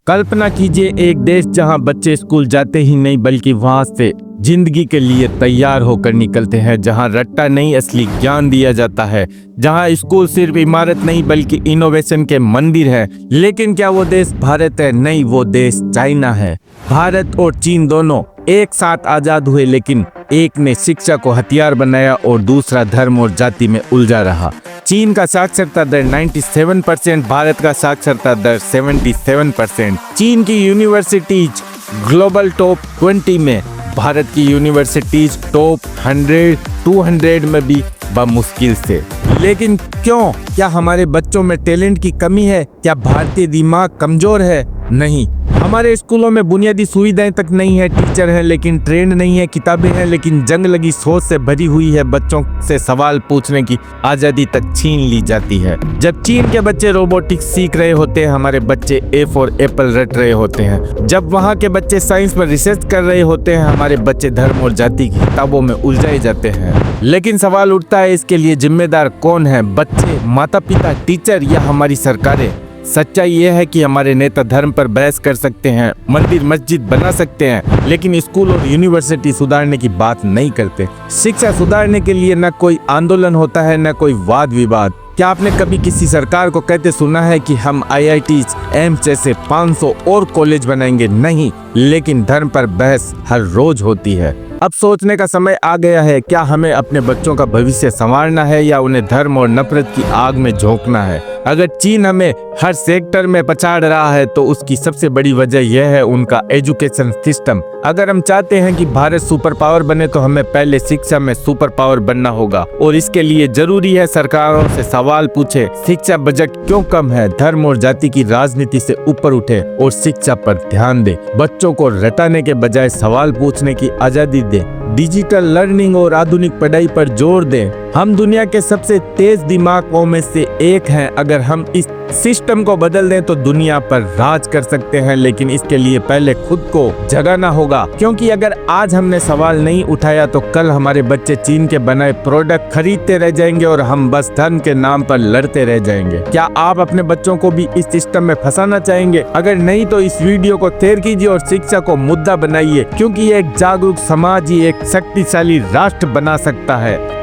कल्पना कीजिए एक देश जहां बच्चे स्कूल जाते ही नहीं बल्कि वहां से जिंदगी के लिए तैयार होकर निकलते हैं, जहां रट्टा नहीं असली ज्ञान दिया जाता है, जहां स्कूल सिर्फ इमारत नहीं बल्कि इनोवेशन के मंदिर है। लेकिन क्या वो देश भारत है? नहीं, वो देश चाइना है। भारत और चीन दोनों एक साथ आजाद हुए, लेकिन एक ने शिक्षा को हथियार बनाया और दूसरा धर्म और जाति में उलझा रहा। चीन का साक्षरता दर 97%, भारत का साक्षरता दर 77%। चीन की यूनिवर्सिटीज ग्लोबल टॉप 20 में, भारत की यूनिवर्सिटीज टॉप 100, 200 में भी बमुश्किल से। लेकिन क्यों? क्या हमारे बच्चों में टैलेंट की कमी है? क्या भारतीय दिमाग कमजोर है? नहीं, हमारे स्कूलों में बुनियादी सुविधाएं तक नहीं है, टीचर हैं लेकिन ट्रेंड नहीं है, किताबें हैं लेकिन जंग लगी सोच से भरी हुई है। बच्चों से सवाल पूछने की आजादी तक छीन ली जाती है। जब चीन के बच्चे रोबोटिक्स सीख रहे होते हैं, हमारे बच्चे ए फॉर एप्पल रट रहे होते हैं। जब वहाँ के बच्चे साइंस पर रिसर्च कर रहे होते हैं, हमारे बच्चे धर्म और जाति की किताबों में उलझाए जाते हैं। लेकिन सवाल उठता है, इसके लिए जिम्मेदार कौन है? बच्चे, माता पिता, टीचर या हमारी सरकारें? सच्चाई यह है कि हमारे नेता धर्म पर बहस कर सकते हैं, मंदिर मस्जिद बना सकते हैं, लेकिन स्कूल और यूनिवर्सिटी सुधारने की बात नहीं करते। शिक्षा सुधारने के लिए न कोई आंदोलन होता है, न कोई वाद विवाद। क्या आपने कभी किसी सरकार को कहते सुना है कि हम IITs, एम्स जैसे 500 और कॉलेज बनाएंगे? नहीं, लेकिन धर्म पर बहस हर रोज होती है। अब सोचने का समय आ गया है, क्या हमें अपने बच्चों का भविष्य संवारना है या उन्हें धर्म और नफरत की आग में झोंकना है? अगर चीन हमें हर सेक्टर में पछाड़ रहा है तो उसकी सबसे बड़ी वजह यह है उनका एजुकेशन सिस्टम। अगर हम चाहते हैं कि भारत सुपर पावर बने तो हमें पहले शिक्षा में सुपर पावर बनना होगा, और इसके लिए जरूरी है सरकारों से सवाल पूछे, शिक्षा बजट क्यों कम है, धर्म और जाति की राजनीति से ऊपर उठे और शिक्षा पर ध्यान दे। बच्चों को रटाने के बजाय सवाल पूछने की आजादी दे। डिजिटल लर्निंग और आधुनिक पढ़ाई पर जोर दें। हम दुनिया के सबसे तेज दिमागों में से एक हैं। अगर हम इस सिस्टम को बदल दें तो दुनिया पर राज कर सकते हैं, लेकिन इसके लिए पहले खुद को जगाना होगा। क्योंकि अगर आज हमने सवाल नहीं उठाया तो कल हमारे बच्चे चीन के बनाए प्रोडक्ट खरीदते रह जाएंगे और हम बस धर्म के नाम पर लड़ते रह जाएंगे। क्या आप अपने बच्चों को भी इस सिस्टम में फंसाना चाहेंगे? अगर नहीं तो इस वीडियो को शेयर कीजिए और शिक्षा को मुद्दा बनाइए, क्योंकि एक जागरूक समाज ही एक शक्तिशाली राष्ट्र बना सकता है।